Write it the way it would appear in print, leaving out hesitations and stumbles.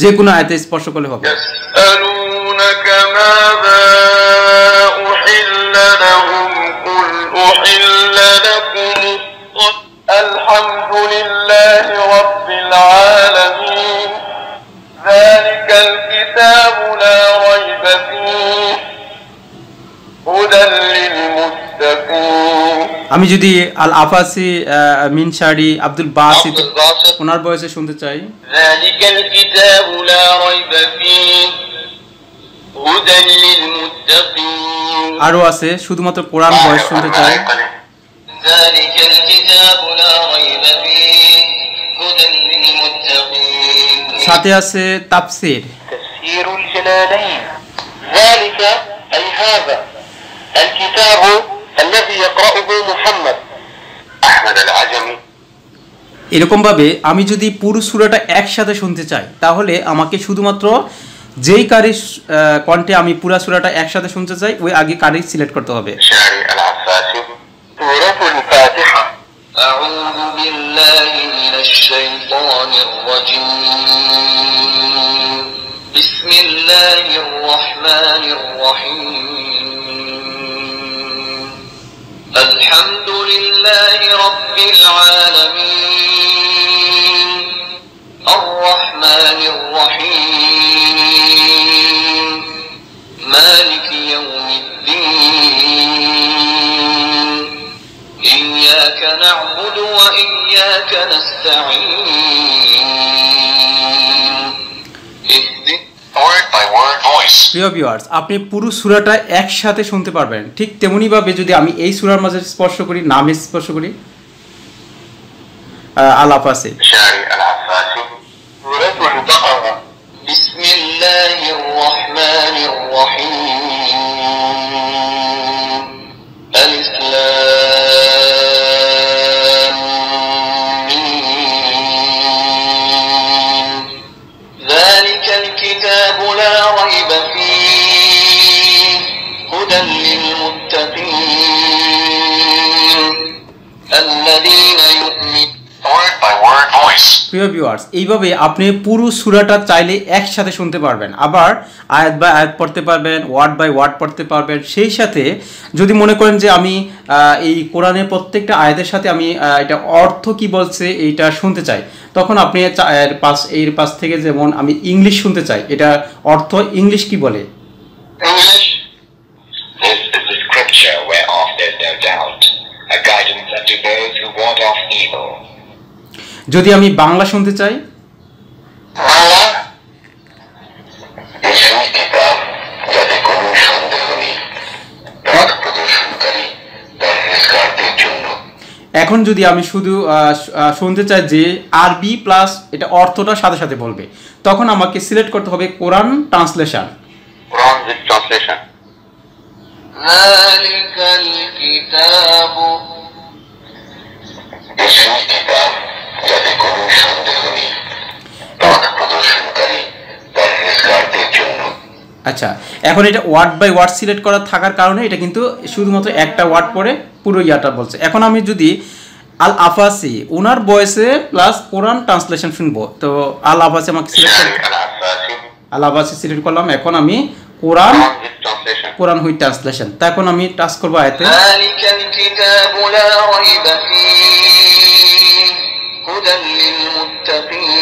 যে কোনো আয়াতে স্পর্শ করলে হবে। ইয়াসআলুনাকা মাযা উহিল্লা লাহুম কুল উহিল্লা লাকুম আলহামদুলিল্লাহি রাব্বিল আলামিন যালিকাল কিতাবু লা রাইবা ফীহি হুদাল লিল মুত্তাকিন। আমি যদি আল আফাসি মিনশারি আব্দুল বাসিত ওনার ভয়েসে শুনতে চাই, যালিকাল কিতাবু লা রাইবা ফীহি হুদাল লিল মুত্তাকিন। আরো আছে শুধুমাত্র কোরআন ভয়েস শুনতে চাই, যালিকাল কিতাবু লা রাইবা ফীহি হুদাল লিল মুত্তাকিন। সাথে আছে তাফসীর, তাফসীরুল জালালাইন যালিকা আই হাযা আল কিতাবু الذي يقرأه محمد أحمد العجمي। এরকম ভাবে আমি যদি পুরো সূরাটা একসাথে শুনতে চাই তাহলে আমাকে শুধুমাত্র যেই কারি কণ্ঠে আমি পুরো সূরাটা একসাথে শুনতে চাই ওই আগে কারি সিলেক্ট করতে হবে। শারি আল আফাসি সূরাতুল ফাতিহা। আউযু বিল্লাহি মিনাশ শাইতানির রাজীম। বিসমিল্লাহির রহমানির রহিম। الحمد لله رب العالمين الرحمن الرحيم مالك يوم الدين إياك نعبد وإياك نستعين word by word voice। প্রিয় ভিউয়ার্স, আপনি পুরো সূরাটা একসাথে শুনতে পারবেন। ঠিক তেমনি ভাবে যদি আমি এই সূরার মাঝে স্পর্শ করি, নামে স্পর্শ করি, আল আফাসি, শারি আল আফাসি সূরাতুল বাকারা। বিসমিল্লাহির রহমানির রহিম আলিফ লাম মিম যালিকাল কিতাবু লা রাইবা ফীহি হুদাল লিল মুত্তাকিন আল্লাযীনা ইউমিনুনা word by word voice। প্রিয় ভিউয়ার্স, এইভাবে আপনি পুরো সূরাটা চাইলে একসাথে শুনতে পারবেন, আবার আয়াত বাই আয়াত পড়তে পারবেন, ওয়ার্ড বাই ওয়ার্ড পড়তে পারবেন। সেই সাথে যদি মনে করেন যে আমি এই কোরআনের প্রত্যেকটা আয়াতের সাথে আমি এটা অর্থ কি বলছে এইটা শুনতে চাই, তখন আপনি এর পাশ থেকে যেমন আমি ইংলিশ শুনতে চাই, এটা অর্থ ইংলিশ কি বলে। English. This is the scripture whereof there is no doubt, a guidance unto those who ward off evil. যদি আমি বাংলা শুনতে চাই, বাংলা এই কিতাব যাতে কোনো সন্দেহ নেই, পথ প্রদর্শনকারী পরহেজগারদের জন্য। এখন যদি আমি শুধু শুনতে চাই যে আরবি প্লাস এটা অর্থটা সাথে সাথে বলবে, তখন আমাকে সিলেক্ট করতে হবে কোরআন ট্রান্সলেশন। কোরআন ট্রান্সলেশন। যালিকাল কিতাবু এই কিতাব যাতে কোনো সন্দেহ নেই, পথ প্রদর্শনকারী পরহেজগারদের জন্য। আচ্ছা, এখন এটা ওয়ার্ড বাই ওয়ার্ড সিলেক্ট করা থাকার কারণে এটা কিন্তু শুধুমাত্র একটা ওয়ার্ড পরে পুরো ইয়াটা বলছে। এখন আমি যদি আল আফাসি ওনার ভয়েসে প্লাস কোরআন ট্রান্সলেশন শুনবো, তো আল আফাসি আমাকে সিলেক্ট আল আফাসি সিলেক্ট করলাম। এখন আমি কোরআন উইথ ট্রান্সলেশন, তা এখন আমি টাচ করবো আয়াতে। যালিকাল কিতাবু লা রাইবা ফীহি হুদাল লিল মুত্তাকিন